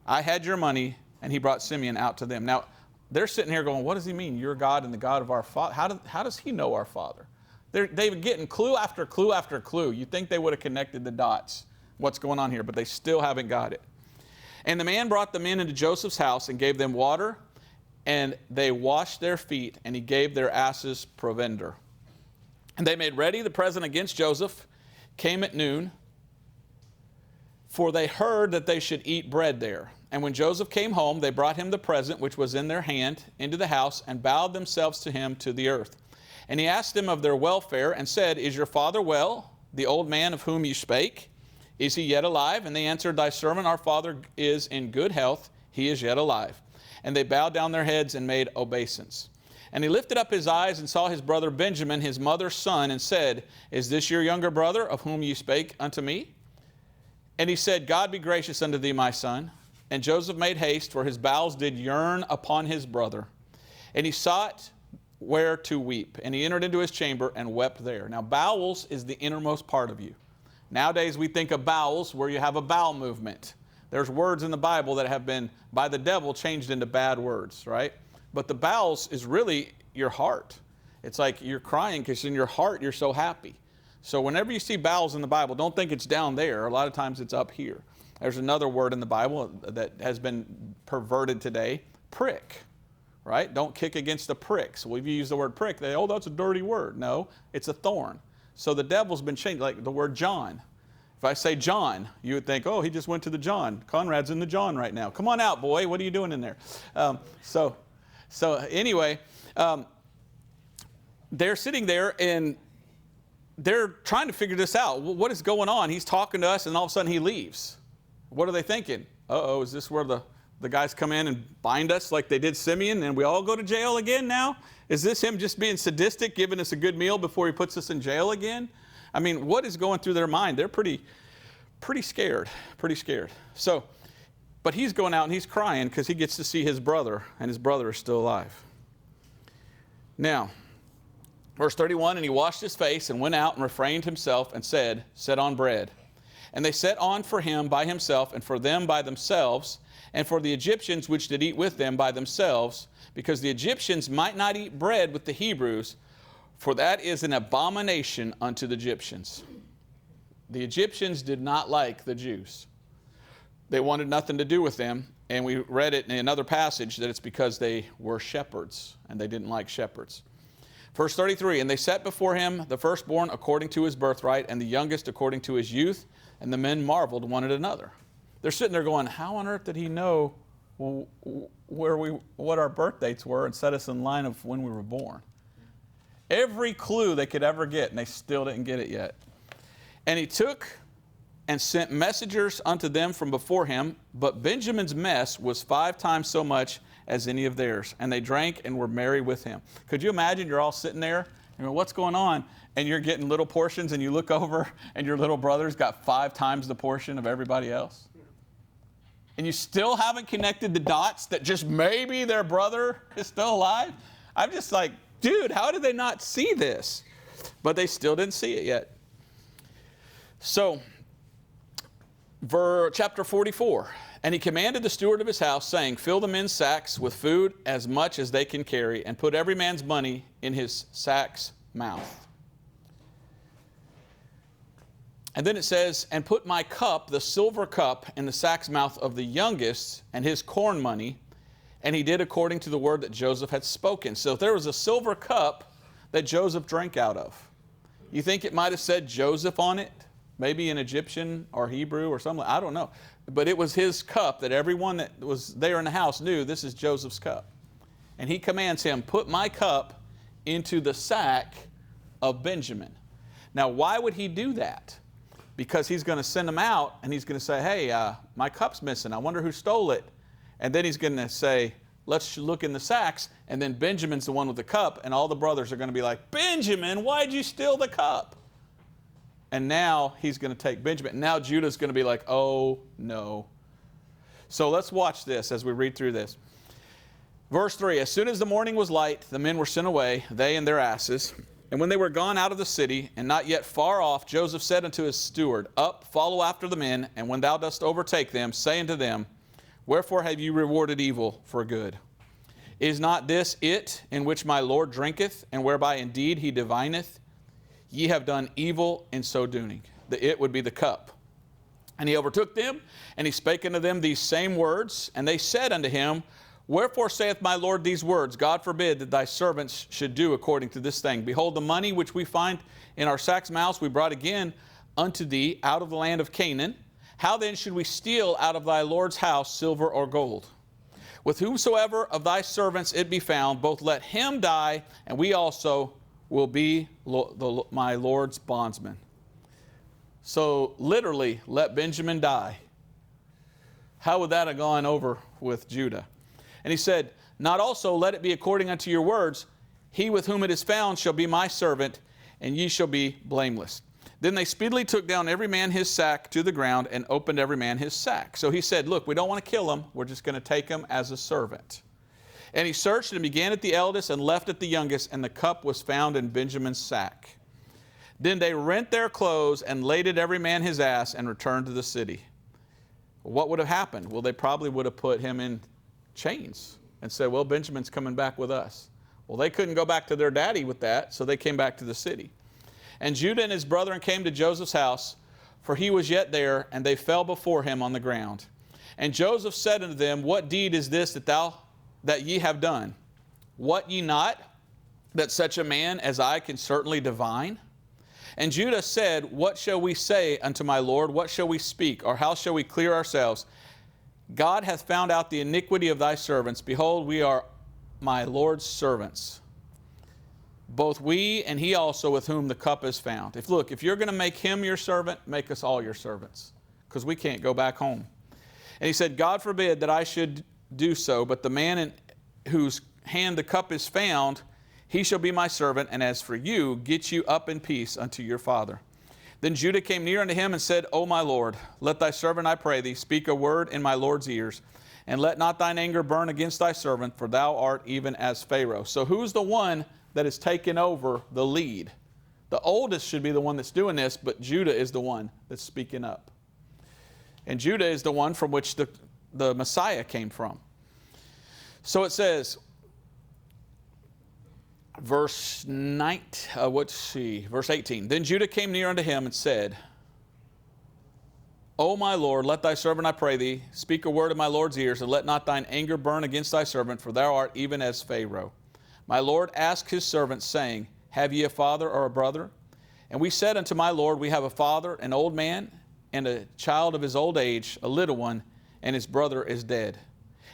I had your money," and he brought Simeon out to them. Now, they're sitting here going, what does he mean, your God and the God of our father? How does he know our father? They're getting clue after clue after clue. You'd think they would have connected the dots, what's going on here, but they still haven't got it. "And the man brought the men into Joseph's house and gave them water, and they washed their feet, and he gave their asses provender. And they made ready the present against Joseph, came at noon, for they heard that they should eat bread there. And when Joseph came home, they brought him the present which was in their hand into the house, and bowed themselves to him to the earth. And he asked them of their welfare, and said, Is your father well, the old man of whom you spake? Is he yet alive? And they answered, Thy servant our father is in good health, he is yet alive. And they bowed down their heads and made obeisance. And he lifted up his eyes and saw his brother Benjamin, his mother's son, and said, Is this your younger brother, of whom ye spake unto me? And he said, God be gracious unto thee, my son. And Joseph made haste, for his bowels did yearn upon his brother. And he sought where to weep. And he entered into his chamber and wept there. Now, bowels is the innermost part of you. Nowadays, we think of bowels where you have a bowel movement. There's words in the Bible that have been, by the devil, changed into bad words, right? But the bowels is really your heart. It's like you're crying because in your heart you're so happy. So whenever you see bowels in the Bible, don't think it's down there. A lot of times it's up here. There's another word in the Bible that has been perverted today, prick, right? Don't kick against the prick. So if you use the word prick, they, oh, that's a dirty word. No, it's a thorn. So the devil's been changed, like the word John. If I say John, you would think, oh, he just went to the John. Conrad's in the John right now. Come on out, boy. What are you doing in there? So anyway, they're sitting there and they're trying to figure this out. What is going on? He's talking to us and all of a sudden he leaves. What are they thinking? Uh-oh, is this where the guys come in and bind us like they did Simeon and we all go to jail again now? Is this him just being sadistic, giving us a good meal before he puts us in jail again? I mean, what is going through their mind? They're pretty scared, So, but he's going out and he's crying because he gets to see his brother, and his brother is still alive. Now, verse 31, and he washed his face and went out and refrained himself and said, Set on bread. And they set on for him by himself, and for them by themselves, and for the Egyptians which did eat with them by themselves, because the Egyptians might not eat bread with the Hebrews, for that is an abomination unto the Egyptians. The Egyptians did not like the Jews. They wanted nothing to do with them, and we read it in another passage that it's because they were shepherds, and they didn't like shepherds. Verse 33, and they set before him the firstborn according to his birthright, and the youngest according to his youth, and the men marveled one at another. They're sitting there going, how on earth did he know what our birth dates were and set us in line of when we were born? Every clue they could ever get, and they still didn't get it yet. And he took and sent messengers unto them from before him, but Benjamin's mess was 5 times so much as any of theirs. And they drank and were merry with him. Could you imagine you're all sitting there, you know, what's going on? And you're getting little portions, and you look over, and your little brother's got 5 times the portion of everybody else. And you still haven't connected the dots that just maybe their brother is still alive? I'm just like, dude, how did they not see this? But they still didn't see it yet. So, chapter 44. And he commanded the steward of his house, saying, Fill the men's sacks with food as much as they can carry, and put every man's money in his sack's mouth. And then it says, And put my cup, the silver cup, in the sack's mouth of the youngest, and his corn money. And he did according to the word that Joseph had spoken. So there was a silver cup that Joseph drank out of. You think it might have said Joseph on it? Maybe in Egyptian or Hebrew or something. I don't know. But it was his cup that everyone that was there in the house knew this is Joseph's cup. And he commands him, put my cup into the sack of Benjamin. Now, why would he do that? because he's going to send them out and he's going to say, hey, my cup's missing. I wonder who stole it. And then he's going to say, let's look in the sacks. And then Benjamin's the one with the cup, and all the brothers are going to be like, Benjamin, why'd you steal the cup? And now he's going to take Benjamin. Now Judah's going to be like, oh, no. So let's watch this as we read through this. Verse 3, as soon as the morning was light, the men were sent away, they and their asses. And when they were gone out of the city, and not yet far off, Joseph said unto his steward, up, follow after the men, and when thou dost overtake them, say unto them, wherefore have you rewarded evil for good? Is not this it in which my Lord drinketh, and whereby indeed he divineth? Ye have done evil in so doing. The it would be the cup. And he overtook them, and he spake unto them these same words, and they said unto him, wherefore saith my Lord these words? God forbid that thy servants should do according to this thing. Behold, the money which we find in our sacks' mouths we brought again unto thee out of the land of Canaan. How then should we steal out of thy Lord's house silver or gold? With whomsoever of thy servants it be found, both let him die, and we also will be my Lord's bondsmen. So literally, let Benjamin die. How would that have gone over with Judah? And he said, not also let it be according unto your words. He with whom it is found shall be my servant, and ye shall be blameless. Then they speedily took down every man his sack to the ground, and opened every man his sack. So he said, look, we don't want to kill him. We're just going to take him as a servant. And he searched and began at the eldest and left at the youngest, and the cup was found in Benjamin's sack. Then they rent their clothes and laded every man his ass and returned to the city. What would have happened? Well, they probably would have put him in chains and said, well, Benjamin's coming back with us. Well, they couldn't go back to their daddy with that, so they came back to the city. And Judah and his brethren came to Joseph's house, for he was yet there, and they fell before him on the ground. And Joseph said unto them, what deed is this that ye have done? Wot ye not that such a man as I can certainly divine? And Judah said, what shall we say unto my Lord? What shall we speak? Or how shall we clear ourselves? God hath found out the iniquity of thy servants. Behold, we are my Lord's servants, both we and he also with whom the cup is found. If you're going to make him your servant, make us all your servants, because we can't go back home. And he said, God forbid that I should do so, but the man in whose hand the cup is found, he shall be my servant, and as for you, get you up in peace unto your father. Then Judah came near unto him and said, O my Lord, let thy servant, I pray thee, speak a word in my Lord's ears, and let not thine anger burn against thy servant, for thou art even as Pharaoh. So who's the one that has taken over the lead? The oldest should be the one that's doing this, but Judah is the one that's speaking up. And Judah is the one from which the Messiah came from. So it says, verse 18. Then Judah came near unto him and said, O my Lord, let thy servant, I pray thee, speak a word in my Lord's ears, and let not thine anger burn against thy servant, for thou art even as Pharaoh. My Lord asked his servants, saying, have ye a father or a brother? And we said unto my Lord, we have a father, an old man, and a child of his old age, a little one, and his brother is dead.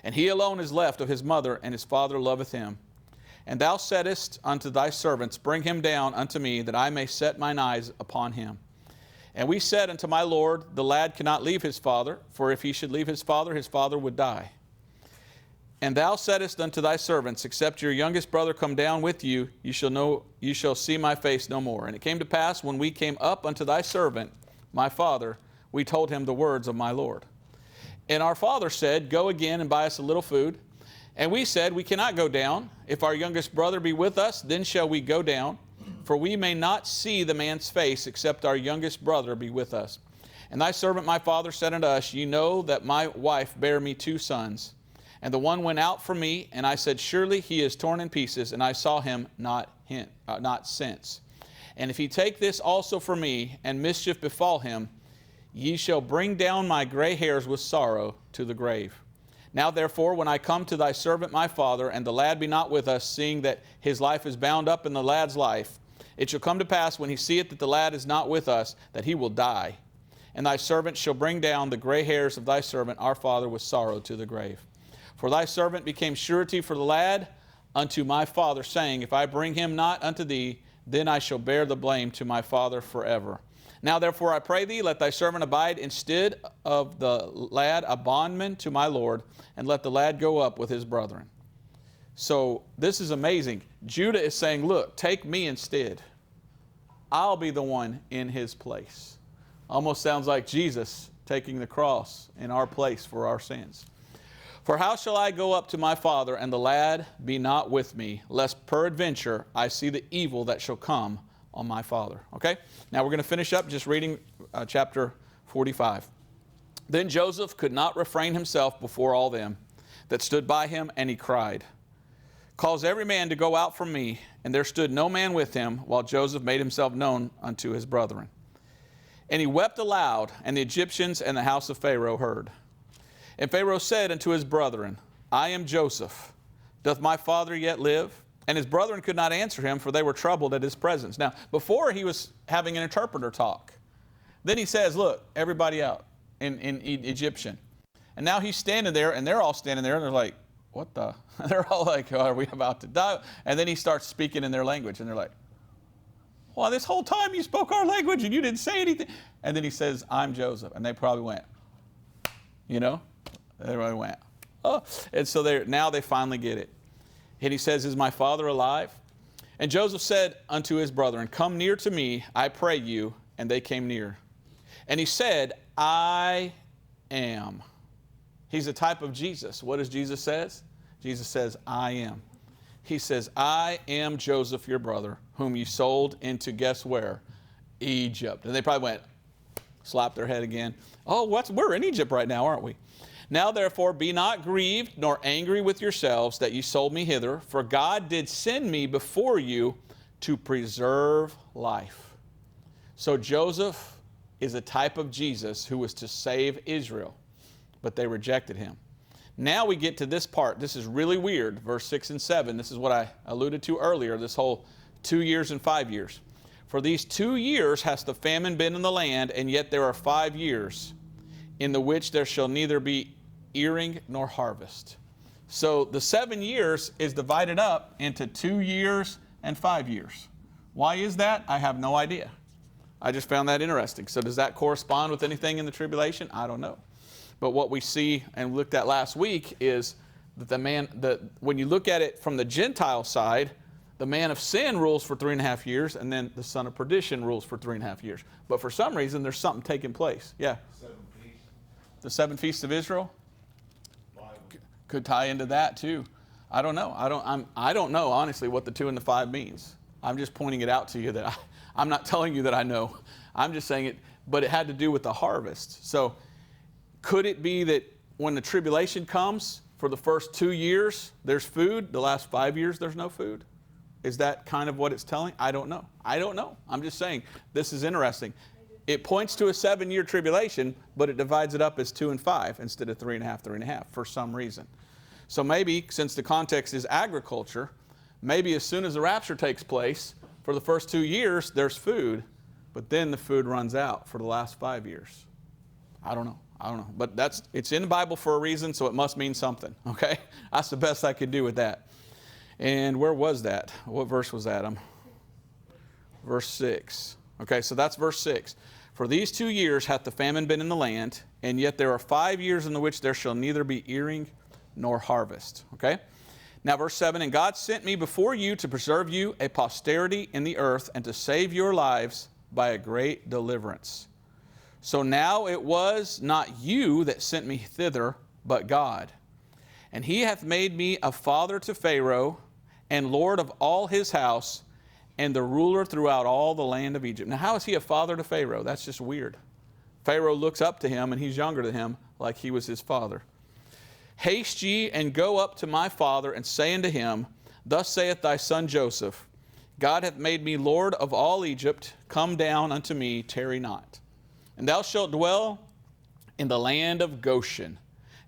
And he alone is left of his mother, and his father loveth him. And thou saidst unto thy servants, bring him down unto me, that I may set mine eyes upon him. And we said unto my Lord, the lad cannot leave his father, for if he should leave his father would die. And thou saidst unto thy servants, except your youngest brother come down with you, you shall see my face no more. And it came to pass, when we came up unto thy servant, my father, we told him the words of my Lord. And our father said, go again and buy us a little food. And we said, we cannot go down. If our youngest brother be with us, then shall we go down. For we may not see the man's face, except our youngest brother be with us. And thy servant my father said unto us, ye know that my wife bare me 2 sons. And the one went out from me, and I said, surely he is torn in pieces, and I saw him not since. And if he take this also from me, and mischief befall him, ye shall bring down my gray hairs with sorrow to the grave. Now therefore, when I come to thy servant my father, and the lad be not with us, seeing that his life is bound up in the lad's life, it shall come to pass, when he seeth that the lad is not with us, that he will die. And thy servant shall bring down the gray hairs of thy servant our father with sorrow to the grave. For thy servant became surety for the lad unto my father, saying, if I bring him not unto thee, then I shall bear the blame to my father forever. Now therefore I pray thee, let thy servant abide instead of the lad a bondman to my Lord, and let the lad go up with his brethren. So this is amazing. Judah is saying, look, take me instead. I'll be the one in his place. Almost sounds like Jesus taking the cross in our place for our sins. For how shall I go up to my father, and the lad be not with me, lest peradventure I see the evil that shall come on my father. Okay? Now we're going to finish up just reading chapter 45. Then Joseph could not refrain himself before all them that stood by him, and he cried, cause every man to go out from me. And there stood no man with him, while Joseph made himself known unto his brethren. And he wept aloud, and the Egyptians and the house of Pharaoh heard. And Pharaoh said unto his brethren, I am Joseph. Doth my father yet live? And his brethren could not answer him, for they were troubled at his presence. Now, before he was having an interpreter talk. Then he says, look, everybody out in Egyptian. And now he's standing there, and they're all standing there, and they're like, what the? They're all like, oh, are we about to die? And then he starts speaking in their language, and they're like, well, this whole time you spoke our language, and you didn't say anything. And then he says, I'm Joseph. And they probably went, you know? Everybody went, oh. And so now they finally get it. And he says, is my father alive? And Joseph said unto his brethren, come near to me, I pray you. And they came near. And he said, I am. He's a type of Jesus. What does Jesus say? Jesus says, I am. He says, I am Joseph, your brother, whom you sold into, guess where? Egypt. And they probably went, slapped their head again. Oh, we're in Egypt right now, aren't we? Now therefore be not grieved nor angry with yourselves that ye sold me hither, for God did send me before you to preserve life. So Joseph is a type of Jesus who was to save Israel, but they rejected him. Now we get to this part. This is really weird. Verse 6 and 7. This is what I alluded to earlier, this whole 2 years and 5 years. For these 2 years has the famine been in the land, and yet there are 5 years in the which there shall neither be earing nor harvest. So the 7 years is divided up into 2 years and 5 years. Why is that? I have no idea. I just found that interesting. So does that correspond with anything in the tribulation? I don't know. But what we see and looked at last week is that when you look at it from the Gentile side, the man of sin rules for 3.5 years, and then the son of perdition rules for 3.5 years. But for some reason, there's something taking place. Yeah. 7 feasts. The 7 feasts of Israel could tie into that too. I don't know. I don't know honestly what the 2 and the 5 means. I'm just pointing it out to you that I'm not telling you that I know. I'm just saying it. But it had to do with the harvest. So could it be that when the tribulation comes, for the first 2 years, there's food. The last 5 years, there's no food? Is that kind of what it's telling? I don't know. I don't know. I'm just saying this is interesting. It points to a 7-year tribulation, but it divides it up as 2 and 5 instead of 3.5, 3.5 for some reason. So maybe, since the context is agriculture, maybe as soon as the rapture takes place, for the first 2 years, there's food, but then the food runs out for the last 5 years. I don't know. But it's in the Bible for a reason, so it must mean something, okay? That's the best I could do with that. And where was that? What verse was that? Verse 6. Okay, so that's verse 6. For these 2 years hath the famine been in the land, and yet there are 5 years in the which there shall neither be earing nor harvest. Okay? Now verse 7, and God sent me before you to preserve you a posterity in the earth, and to save your lives by a great deliverance. So now it was not you that sent me thither, but God. And he hath made me a father to Pharaoh, and lord of all his house, and the ruler throughout all the land of Egypt. Now how is he a father to Pharaoh? That's just weird. Pharaoh looks up to him, and he's younger than him, like he was his father. Haste ye, and go up to my father, and say unto him, Thus saith thy son Joseph, God hath made me lord of all Egypt. Come down unto me, tarry not. And thou shalt dwell in the land of Goshen.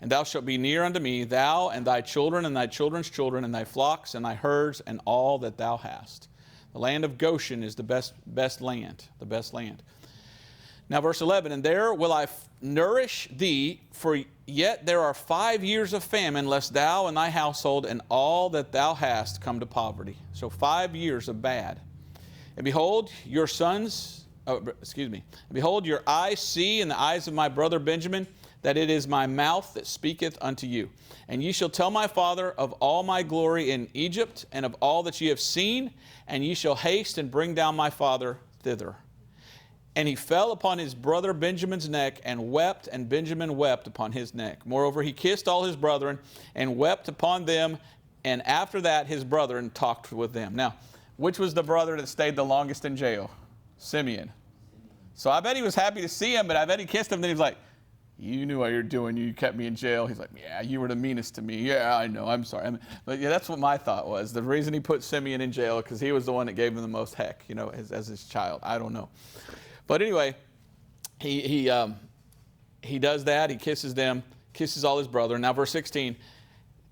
And thou shalt be near unto me, thou and thy children and thy children's children, and thy flocks and thy herds, and all that thou hast. The land of Goshen is the best land, the best land. Now verse 11, and there will I nourish thee, for yet there are 5 years of famine, lest thou and thy household and all that thou hast come to poverty. So 5 years of bad. And behold, your sons Behold, your eyes see in the eyes of my brother Benjamin, that it is my mouth that speaketh unto you. And ye shall tell my father of all my glory in Egypt, and of all that ye have seen, and ye shall haste and bring down my father thither. And he fell upon his brother Benjamin's neck, and wept, and Benjamin wept upon his neck. Moreover, he kissed all his brethren, and wept upon them, and after that his brethren talked with them. Now, which was the brother that stayed the longest in jail? Simeon. So I bet he was happy to see him, but I bet he kissed him, then he was like, you knew what you were doing, you kept me in jail. He's like, yeah, you were the meanest to me. Yeah, I know, I'm sorry. But yeah, that's what my thought was. The reason he put Simeon in jail, because he was the one that gave him the most heck, as his child. I don't know. But anyway, he does that. He kisses them, kisses all his brethren. Now verse 16,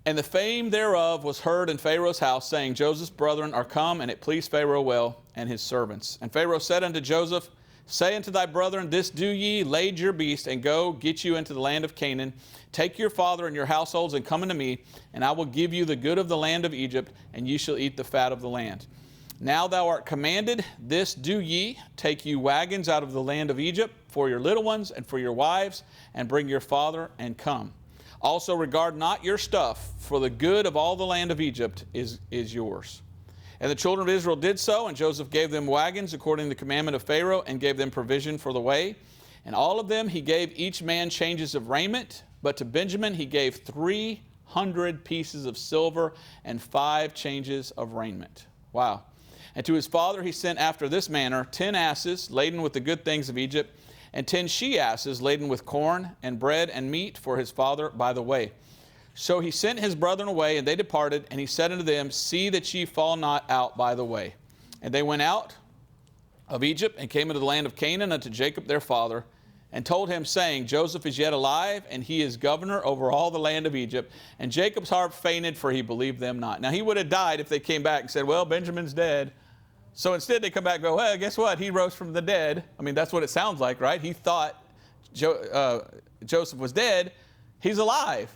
and the fame thereof was heard in Pharaoh's house, saying, Joseph's brethren are come, and it pleased Pharaoh well, and his servants. And Pharaoh said unto Joseph, say unto thy brethren, this do ye, lade your beast, and go, get you into the land of Canaan. Take your father and your households, and come unto me, and I will give you the good of the land of Egypt, and ye shall eat the fat of the land. Now thou art commanded, this do ye, take you wagons out of the land of Egypt for your little ones and for your wives, and bring your father and come. Also regard not your stuff, for the good of all the land of Egypt is yours. And the children of Israel did so, and Joseph gave them wagons according to the commandment of Pharaoh, and gave them provision for the way. And all of them he gave each man changes of raiment, but to Benjamin he gave 300 pieces of silver and 5 changes of raiment. Wow. And to his father he sent after this manner 10 asses laden with the good things of Egypt, and 10 she-asses laden with corn and bread and meat for his father by the way. So he sent his brethren away, and they departed, and he said unto them, see that ye fall not out by the way. And they went out of Egypt, and came into the land of Canaan unto Jacob their father, and told him, saying, Joseph is yet alive, and he is governor over all the land of Egypt. And Jacob's heart fainted, for he believed them not. Now he would have died if they came back and said, well, Benjamin's dead. So instead they come back and go, well, guess what? He rose from the dead. I mean, that's what it sounds like, right? He thought Joseph was dead. He's alive.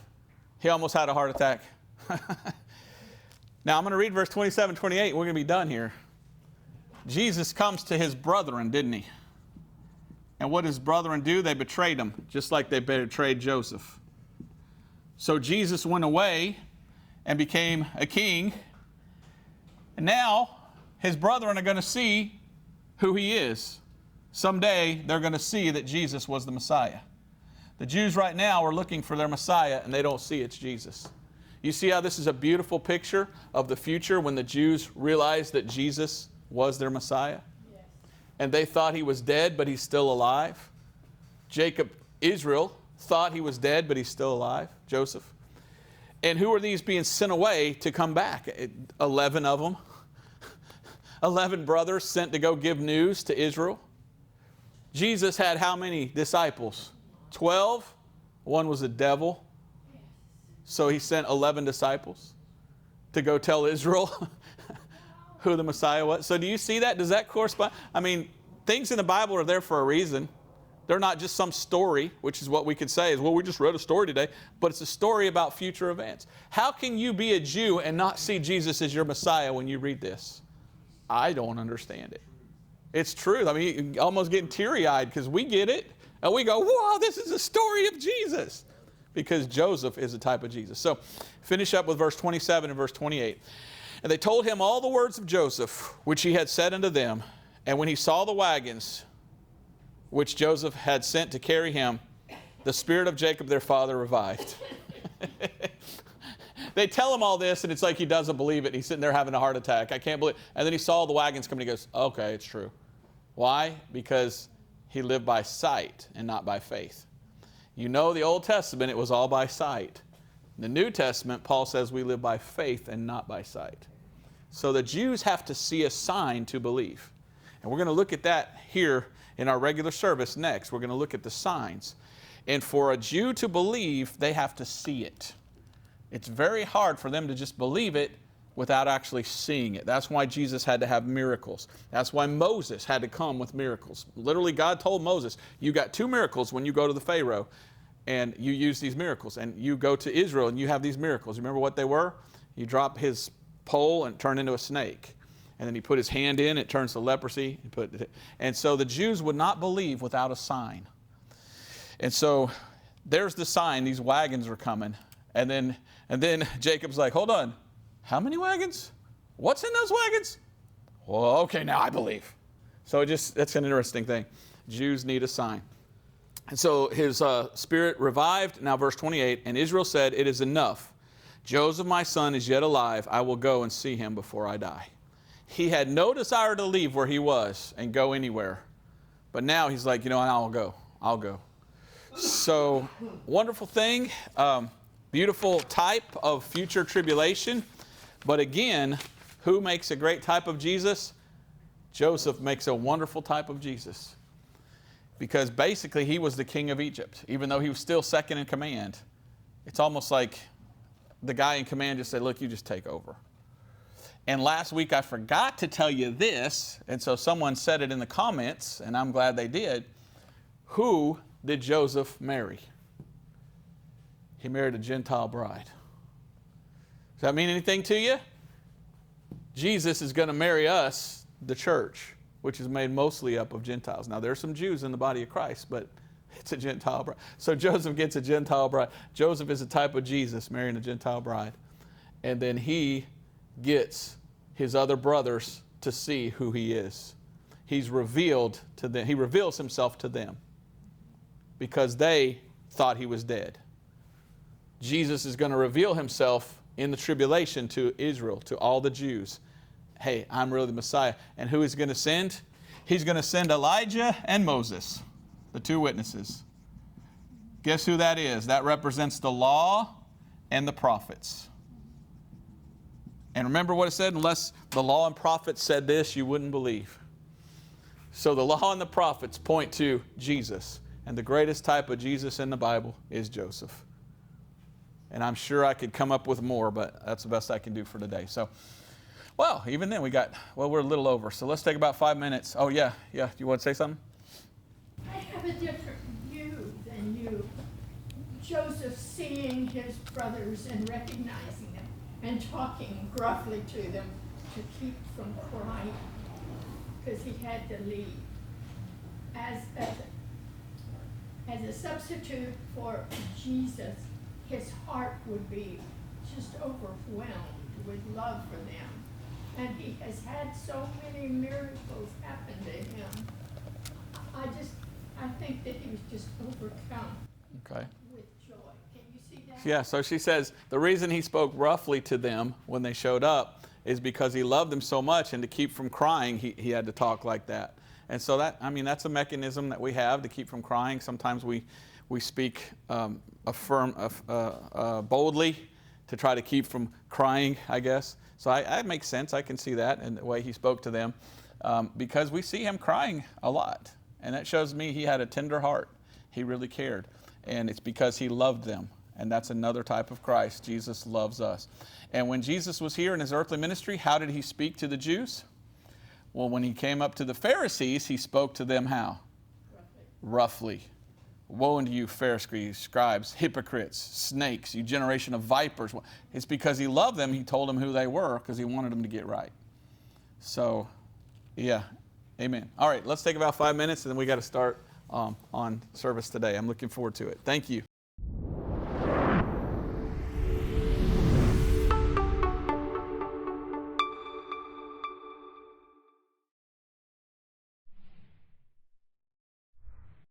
He almost had a heart attack. Now I'm going to read verse 27, 28. We're going to be done here. Jesus comes to his brethren, didn't he? And what his brethren do? They betrayed him, just like they betrayed Joseph. So Jesus went away and became a king. And now his brethren are going to see who he is. Someday they're going to see that Jesus was the Messiah. The Jews right now are looking for their Messiah, and they don't see it's Jesus. You see how this is a beautiful picture of the future when the Jews realized that Jesus was their Messiah? Yes. And they thought he was dead, but he's still alive. Israel, thought he was dead, but he's still alive, Joseph. And who are these being sent away to come back? 11 of them. 11 brothers sent to go give news to Israel. Jesus had how many disciples? 12. One was a devil. So he sent 11 disciples to go tell Israel who the Messiah was. So do you see that? Does that correspond? I mean, things in the Bible are there for a reason. They're not just some story, which is what we could say is, well, we just read a story today, but it's a story about future events. How can you be a Jew and not see Jesus as your Messiah when you read this? I don't understand it. It's true. I mean, you're almost getting teary-eyed because we get it. And we go, wow, this is a story of Jesus. Because Joseph is a type of Jesus. So finish up with verse 27 and verse 28. And they told him all the words of Joseph, which he had said unto them. And when he saw the wagons, which Joseph had sent to carry him, the spirit of Jacob their father revived. They tell him all this, and it's like he doesn't believe it. He's sitting there having a heart attack. I can't believe it. And then he saw the wagons coming, and he goes, okay, it's true. Why? Because he lived by sight and not by faith. You know, the Old Testament, it was all by sight. In the New Testament, Paul says we live by faith and not by sight. So the Jews have to see a sign to believe. And we're going to look at that here in our regular service next. We're going to look at the signs. And for a Jew to believe, they have to see it. It's very hard for them to just believe it without actually seeing it. That's why Jesus had to have miracles. That's why Moses had to come with miracles. Literally, God told Moses, you got 2 miracles when you go to the Pharaoh, and you use these miracles. And you go to Israel, and you have these miracles. You remember what they were? You drop his pole and turn into a snake. And then he put his hand in, it turns to leprosy. And so the Jews would not believe without a sign. And so there's the sign, these wagons are coming. And then Jacob's like, hold on, how many wagons? What's in those wagons? Well, okay, now I believe. So that's an interesting thing. Jews need a sign. And so his spirit revived. Now verse 28, and Israel said, it is enough. Joseph, my son, is yet alive. I will go and see him before I die. He had no desire to leave where he was and go anywhere. But now he's like, I'll go. So wonderful thing. Beautiful type of future tribulation. But again, who makes a great type of Jesus? Joseph makes a wonderful type of Jesus. Because basically he was the king of Egypt. Even though he was still second in command. It's almost like the guy in command just said, look, you just take over. And last week I forgot to tell you this, and so someone said it in the comments, and I'm glad they did. Who did Joseph marry? He married a Gentile bride. Does that mean anything to you? Jesus is going to marry us, the church, which is made mostly up of Gentiles. Now, there's some Jews in the body of Christ, but it's a Gentile bride. So Joseph gets a Gentile bride. Joseph is a type of Jesus marrying a Gentile bride. And then he gets his other brothers to see who he is. He's revealed to them. He reveals himself to them because they thought he was dead. Jesus is going to reveal himself in the tribulation to Israel, to all the Jews. Hey, I'm really the Messiah. And who he's going to send? He's going to send Elijah and Moses, the two witnesses. Guess who that is? That represents the law and the prophets. And remember what it said? Unless the law and prophets said this, you wouldn't believe. So the law and the prophets point to Jesus. And the greatest type of Jesus in the Bible is Joseph. And I'm sure I could come up with more, but that's the best I can do for today. So, well, even then we're a little over. So let's take about 5 minutes. Oh, yeah. You want to say something? I have a different view than you. Joseph seeing his brothers and recognizing them and talking gruffly to them to keep from crying because he had to leave. As a substitute for Jesus, his heart would be just overwhelmed with love for them. And he has had so many miracles happen to him. I think that he was just overcome with joy. Can you see that? Yeah, so she says the reason he spoke roughly to them when they showed up is because he loved them so much, and to keep from crying, he had to talk like that. And so that's a mechanism that we have to keep from crying. Sometimes we speak boldly to try to keep from crying, I guess. So it makes sense. I can see that in the way he spoke to them because we see him crying a lot. And that shows me he had a tender heart. He really cared. And it's because he loved them. And that's another type of Christ. Jesus loves us. And when Jesus was here in his earthly ministry, how did he speak to the Jews? Well, when he came up to the Pharisees, he spoke to them how? Roughly. Woe unto you, Pharisees, scribes, hypocrites, snakes, you generation of vipers. It's because he loved them, he told them who they were because he wanted them to get right. So, yeah, amen. All right, let's take about 5 minutes and then we got to start on service today. I'm looking forward to it. Thank you.